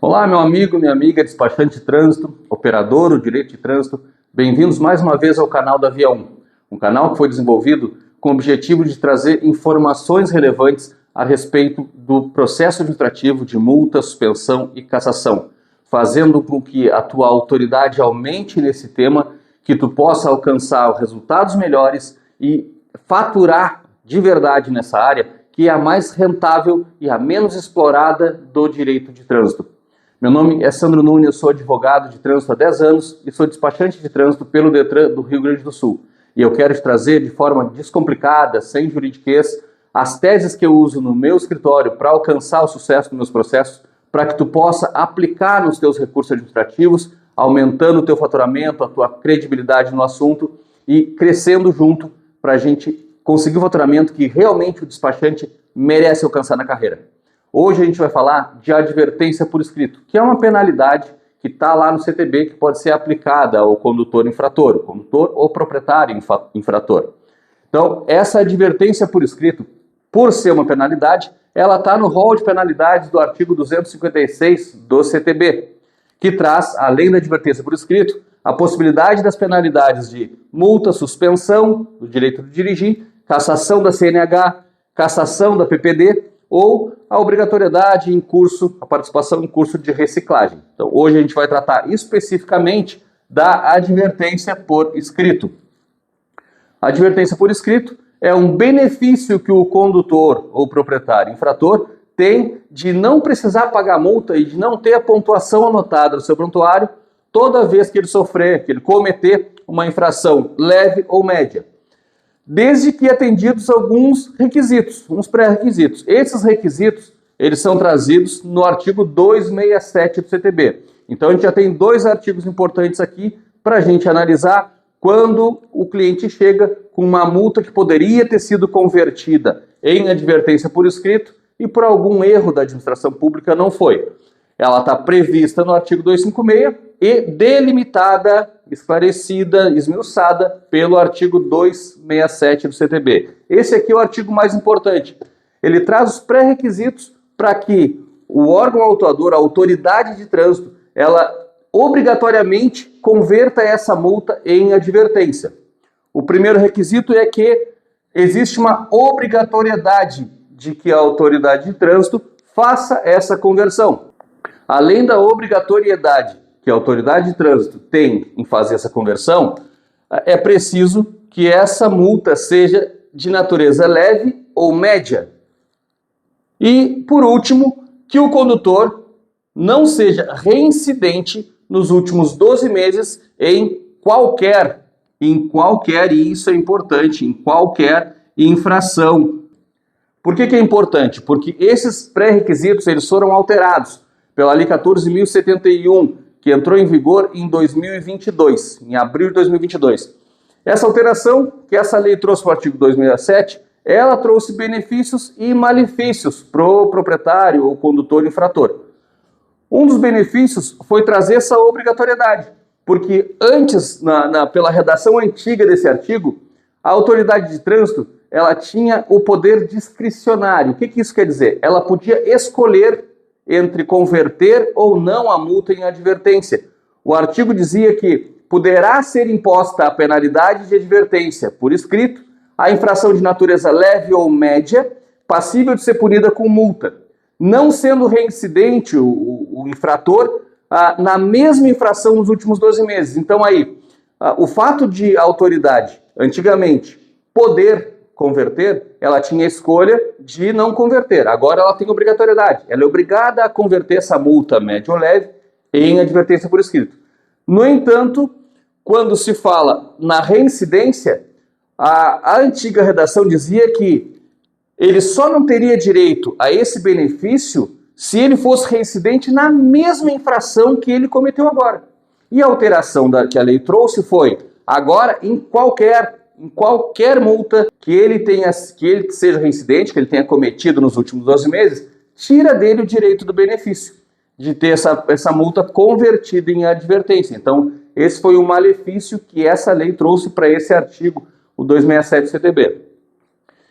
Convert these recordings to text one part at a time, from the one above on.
Olá, meu amigo, minha amiga, despachante de trânsito, operador do direito de trânsito. Bem-vindos mais uma vez ao canal da Via 1, um canal que foi desenvolvido com o objetivo de trazer informações relevantes a respeito do processo administrativo de multa, suspensão e cassação, fazendo com que a tua autoridade aumente nesse tema, que tu possa alcançar resultados melhores e faturar de verdade nessa área, que é a mais rentável e a menos explorada do direito de trânsito. Meu nome é Sandro Nunes, eu sou advogado de trânsito há 10 anos e sou despachante de trânsito pelo Detran do Rio Grande do Sul. E eu quero te trazer de forma descomplicada, sem juridiquês, as teses que eu uso no meu escritório para alcançar o sucesso dos meus processos, para que tu possa aplicar nos teus recursos administrativos, aumentando o teu faturamento, a tua credibilidade no assunto e crescendo junto para a gente conseguir o faturamento que realmente o despachante merece alcançar na carreira. Hoje a gente vai falar de advertência por escrito, que é uma penalidade que está lá no CTB, que pode ser aplicada ao condutor infrator, o condutor ou proprietário infrator. Então, essa advertência por escrito, por ser uma penalidade, ela está no rol de penalidades do artigo 256 do CTB, que traz, além da advertência por escrito, a possibilidade das penalidades de multa, suspensão do direito de dirigir, cassação da CNH, cassação da PPD, ou a obrigatoriedade em curso, a participação em curso de reciclagem. Então, hoje a gente vai tratar especificamente da advertência por escrito. A advertência por escrito é um benefício que o condutor ou proprietário infrator tem de não precisar pagar multa e de não ter a pontuação anotada no seu prontuário toda vez que ele sofrer, que ele cometer uma infração leve ou média, desde que atendidos alguns requisitos, uns pré-requisitos. Esses requisitos, eles são trazidos no artigo 267 do CTB. Então, a gente já tem dois artigos importantes aqui para a gente analisar quando o cliente chega com uma multa que poderia ter sido convertida em advertência por escrito e por algum erro da administração pública não foi. Ela está prevista no artigo 256 e delimitada, esclarecida, esmiuçada pelo artigo 267 do CTB. Esse aqui é o artigo mais importante. Ele traz os pré-requisitos para que o órgão autuador, a autoridade de trânsito, ela obrigatoriamente converta essa multa em advertência. O primeiro requisito é que existe uma obrigatoriedade de que a autoridade de trânsito faça essa conversão. Além da obrigatoriedade que a autoridade de trânsito tem em fazer essa conversão, é preciso que essa multa seja de natureza leve ou média. E, por último, que o condutor não seja reincidente nos últimos 12 meses em qualquer, e isso é importante, em qualquer infração. Por que é importante? Porque esses pré-requisitos eles foram alterados pela Lei 14.071, que entrou em vigor em 2022, em abril de 2022. Essa alteração que essa lei trouxe para o artigo 267, ela trouxe benefícios e malefícios para o proprietário ou condutor infrator. Um dos benefícios foi trazer essa obrigatoriedade, porque antes, pela redação antiga desse artigo, a autoridade de trânsito ela tinha o poder discricionário. O que isso quer dizer? Ela podia escolher entre converter ou não a multa em advertência. O artigo dizia que poderá ser imposta a penalidade de advertência por escrito a infração de natureza leve ou média, passível de ser punida com multa, não sendo reincidente o infrator na mesma infração nos últimos 12 meses. Então aí, o fato de a autoridade, antigamente, poder converter, ela tinha a escolha de não converter. Agora ela tem obrigatoriedade. Ela é obrigada a converter essa multa média ou leve em advertência por escrito. No entanto, quando se fala na reincidência, a antiga redação dizia que ele só não teria direito a esse benefício se ele fosse reincidente na mesma infração que ele cometeu agora. E a alteração que a lei trouxe foi, agora, em qualquer multa que ele seja reincidente, que ele tenha cometido nos últimos 12 meses, tira dele o direito do benefício, de ter essa multa convertida em advertência. Então, esse foi o malefício que essa lei trouxe para esse artigo, o 267 do CTB.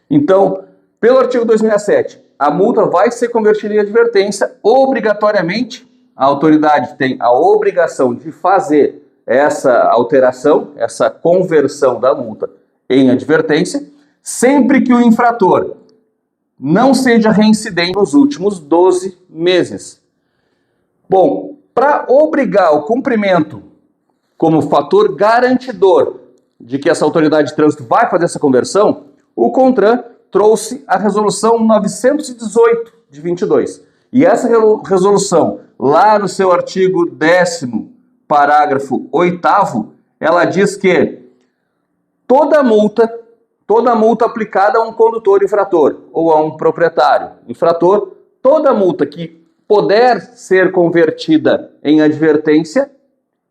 Então, pelo artigo 267, a multa vai ser convertida em advertência obrigatoriamente a autoridade tem a obrigação de fazer essa alteração, essa conversão da multa em advertência, sempre que o infrator não seja reincidente nos últimos 12 meses. Bom, para obrigar o cumprimento como fator garantidor de que essa autoridade de trânsito vai fazer essa conversão, o CONTRAN trouxe a resolução 918 de 22. E essa resolução, lá no seu artigo 10º, parágrafo 8º, ela diz que toda multa aplicada a um condutor infrator ou a um proprietário infrator, toda multa que puder ser convertida em advertência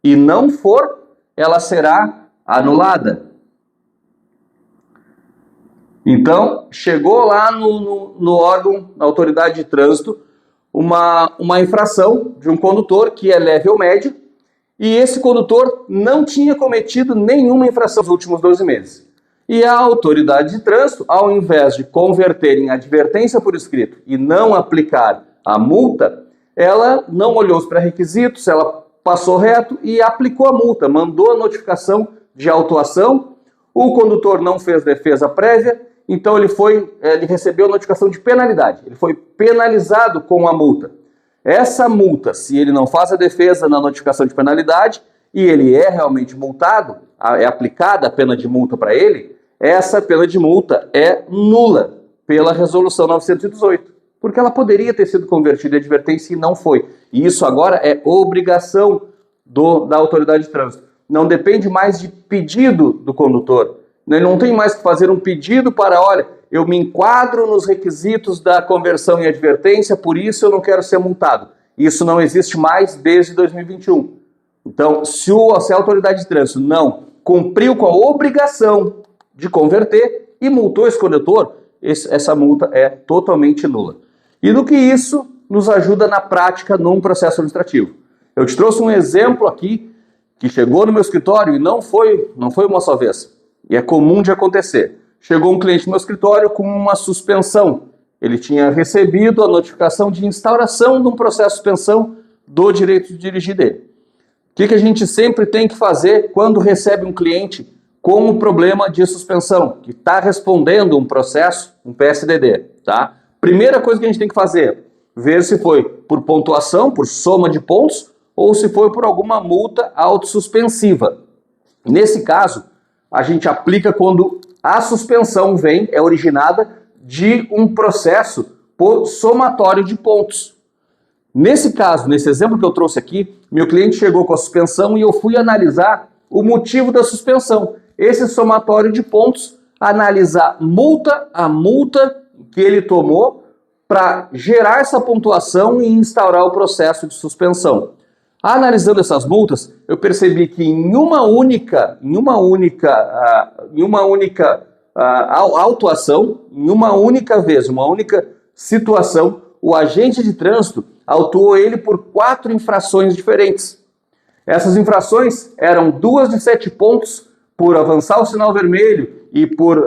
e não for, ela será anulada. Então, chegou lá no órgão, na autoridade de trânsito, uma infração de um condutor que é leve ou médio, e esse condutor não tinha cometido nenhuma infração nos últimos 12 meses. E a autoridade de trânsito, ao invés de converter em advertência por escrito e não aplicar a multa, ela não olhou os pré-requisitos, ela passou reto e aplicou a multa, mandou a notificação de autuação, o condutor não fez defesa prévia, então ele recebeu a notificação de penalidade, ele foi penalizado com a multa. Essa multa, se ele não faz a defesa na notificação de penalidade e ele é realmente multado, é aplicada a pena de multa para ele, essa pena de multa é nula pela resolução 918, porque ela poderia ter sido convertida em advertência e não foi. E isso agora é obrigação da autoridade de trânsito. Não depende mais de pedido do condutor. Ele não tem mais que fazer um pedido para, olha, eu me enquadro nos requisitos da conversão em advertência, por isso eu não quero ser multado. Isso não existe mais desde 2021. Então, se a autoridade de trânsito não cumpriu com a obrigação de converter e multou esse condutor, essa multa é totalmente nula. E do que isso nos ajuda na prática num processo administrativo. Eu te trouxe um exemplo aqui que chegou no meu escritório e não foi uma só vez. E é comum de acontecer. Chegou um cliente no meu escritório com uma suspensão. Ele tinha recebido a notificação de instauração de um processo de suspensão do direito de dirigir dele. O que a gente sempre tem que fazer quando recebe um cliente com um problema de suspensão, que está respondendo um processo, um PSDD, tá? Primeira coisa que a gente tem que fazer, ver se foi por pontuação, por soma de pontos, ou se foi por alguma multa autossuspensiva. Nesse caso, a gente aplica quando a suspensão é originada de um processo por somatório de pontos. Nesse caso, nesse exemplo que eu trouxe aqui, meu cliente chegou com a suspensão e eu fui analisar o motivo da suspensão. Esse somatório de pontos, analisar a multa que ele tomou para gerar essa pontuação e instaurar o processo de suspensão. Analisando essas multas, eu percebi que em uma única autuação, em uma única vez, uma única situação, o agente de trânsito autuou ele por 4 infrações diferentes. Essas infrações eram 2 de 7 pontos por avançar o sinal vermelho e por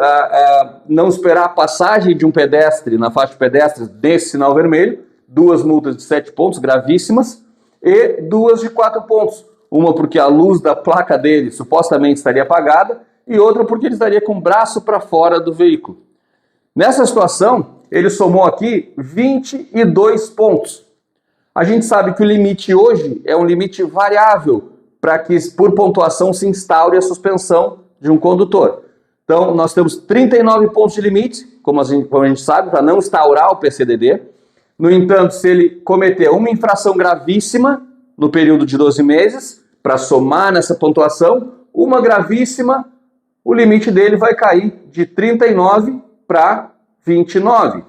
não esperar a passagem de um pedestre na faixa de pedestres desse sinal vermelho, 2 multas de 7 pontos gravíssimas, e 2 de 4 pontos. Uma porque a luz da placa dele supostamente estaria apagada e outra porque ele estaria com o braço para fora do veículo. Nessa situação, ele somou aqui 22 pontos. A gente sabe que o limite hoje é um limite variável para que por pontuação se instaure a suspensão de um condutor. Então, nós temos 39 pontos de limite, como a gente sabe, para não instaurar o PCDD. No entanto, se ele cometer uma infração gravíssima no período de 12 meses, para somar nessa pontuação, uma gravíssima, o limite dele vai cair de 39 para 29.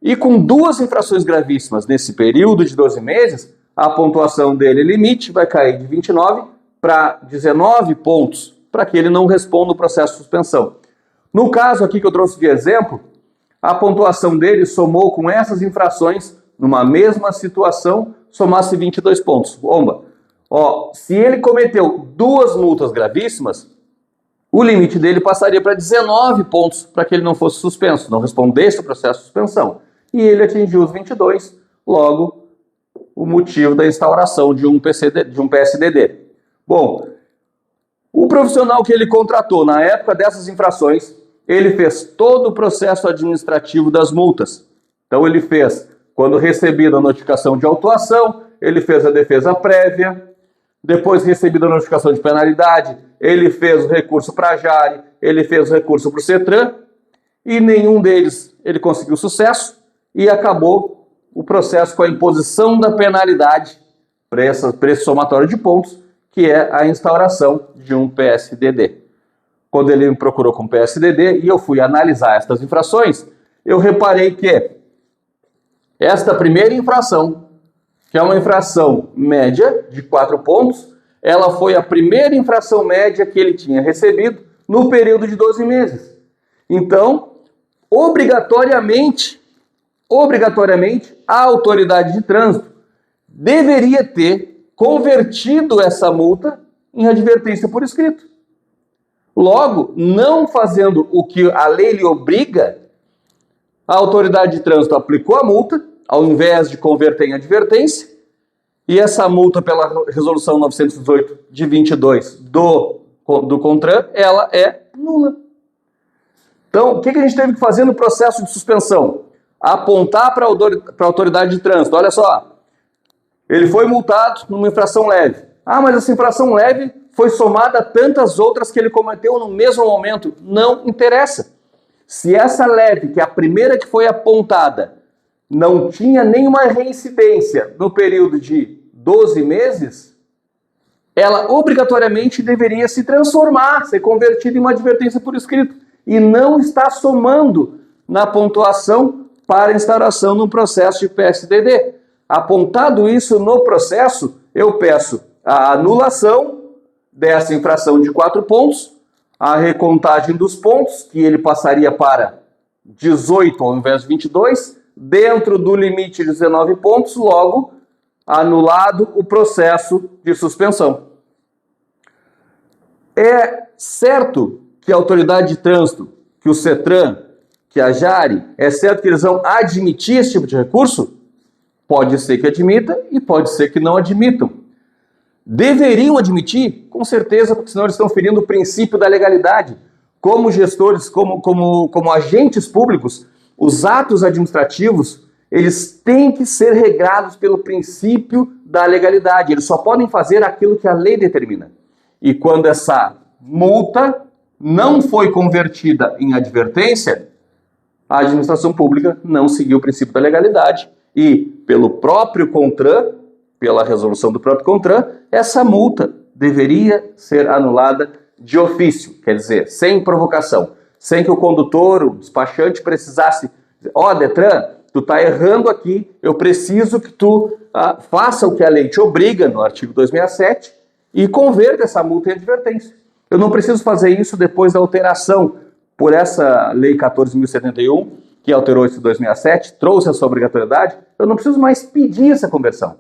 E com 2 infrações gravíssimas nesse período de 12 meses, a pontuação dele limite vai cair de 29 para 19 pontos, para que ele não responda o processo de suspensão. No caso aqui que eu trouxe de exemplo, a pontuação dele somou com essas infrações, numa mesma situação, somasse 22 pontos. Bomba! Se ele cometeu 2 multas gravíssimas, o limite dele passaria para 19 pontos para que ele não fosse suspenso, não respondesse o processo de suspensão. E ele atingiu os 22, logo o motivo da instauração de um PSDD. Bom, o profissional que ele contratou na época dessas infrações, ele fez todo o processo administrativo das multas. Então ele fez, quando recebida a notificação de autuação, ele fez a defesa prévia, depois recebida a notificação de penalidade, ele fez o recurso para a Jari, ele fez o recurso para o CETRAN, e nenhum deles ele conseguiu sucesso, e acabou o processo com a imposição da penalidade para esse somatório de pontos, que é a instauração de um PSDD. Quando ele me procurou com PSDD e eu fui analisar estas infrações, eu reparei que esta primeira infração, que é uma infração média de 4 pontos, ela foi a primeira infração média que ele tinha recebido no período de 12 meses. Então, obrigatoriamente, a autoridade de trânsito deveria ter convertido essa multa em advertência por escrito. Logo, não fazendo o que a lei lhe obriga, a autoridade de trânsito aplicou a multa, ao invés de converter em advertência, e essa multa pela resolução 918 de 22 do CONTRAN, ela é nula. Então, o que a gente teve que fazer no processo de suspensão? Apontar para a autoridade de trânsito, olha só, ele foi multado numa infração leve. Ah, mas essa infração leve foi somada a tantas outras que ele cometeu no mesmo momento. Não interessa. Se essa leve, que é a primeira que foi apontada, não tinha nenhuma reincidência no período de 12 meses, ela obrigatoriamente deveria se transformar, ser convertida em uma advertência por escrito, e não está somando na pontuação para instauração no processo de PSDD. Apontado isso no processo, eu peço a anulação dessa infração de 4 pontos, a recontagem dos pontos, que ele passaria para 18 ao invés de 22, dentro do limite de 19 pontos, logo anulado o processo de suspensão. É certo que a autoridade de trânsito, que o CETRAN, que a Jari, é certo que eles vão admitir esse tipo de recurso? Pode ser que admita e pode ser que não admitam. Deveriam admitir? Com certeza, porque senão eles estão ferindo o princípio da legalidade. Como gestores, como agentes públicos, os atos administrativos, eles têm que ser regrados pelo princípio da legalidade. Eles só podem fazer aquilo que a lei determina. E quando essa multa não foi convertida em advertência, a administração pública não seguiu o princípio da legalidade e, pelo próprio CONTRAN, pela resolução do próprio CONTRAN, essa multa deveria ser anulada de ofício, quer dizer, sem provocação, sem que o condutor, o despachante precisasse dizer, ó, Detran, tu está errando aqui, eu preciso que tu faça o que a lei te obriga, no artigo 267, e converta essa multa em advertência. Eu não preciso fazer isso depois da alteração por essa lei 14.071, que alterou esse 267, trouxe essa obrigatoriedade, eu não preciso mais pedir essa conversão.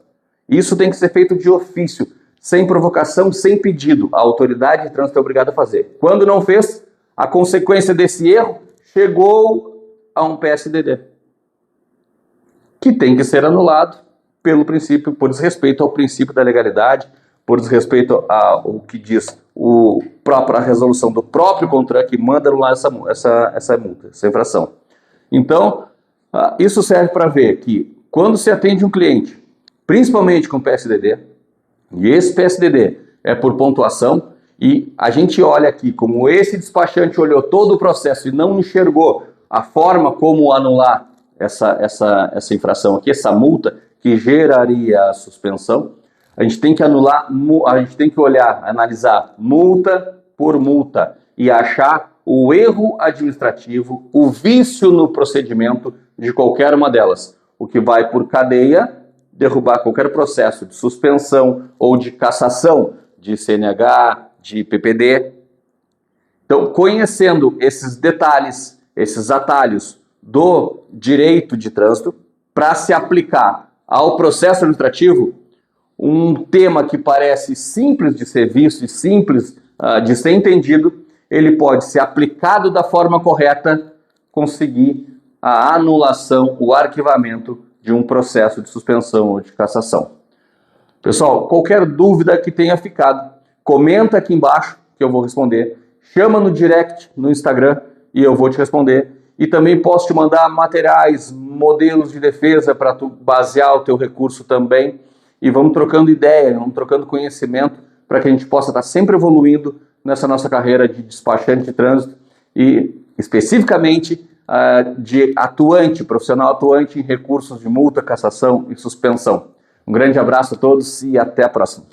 Isso tem que ser feito de ofício, sem provocação, sem pedido. A autoridade de trânsito é obrigada a fazer. Quando não fez, a consequência desse erro chegou a um PSDD, que tem que ser anulado pelo princípio, por desrespeito ao princípio da legalidade, por desrespeito ao que diz a própria resolução do próprio CONTRAN que manda anular essa multa, essa infração. Então, isso serve para ver que quando se atende um cliente, principalmente com PSDD, e esse PSDD é por pontuação, e a gente olha aqui como esse despachante olhou todo o processo e não enxergou a forma como anular essa infração aqui, essa multa que geraria a suspensão, a gente tem que analisar multa por multa e achar o erro administrativo, o vício no procedimento de qualquer uma delas, o que vai por cadeia derrubar qualquer processo de suspensão ou de cassação de CNH, de PPD. Então, conhecendo esses detalhes, esses atalhos do direito de trânsito, para se aplicar ao processo administrativo, um tema que parece simples de ser visto e simples de ser entendido, ele pode ser aplicado da forma correta, conseguir a anulação, o arquivamento de um processo de suspensão ou de cassação. Pessoal, qualquer dúvida que tenha ficado, comenta aqui embaixo que eu vou responder, chama no direct no Instagram e eu vou te responder. E também posso te mandar materiais, modelos de defesa para tu basear o teu recurso também. E vamos trocando ideia, vamos trocando conhecimento para que a gente possa estar sempre evoluindo nessa nossa carreira de despachante de trânsito e especificamente de atuante, profissional atuante em recursos de multa, cassação e suspensão. Um grande abraço a todos e até a próxima.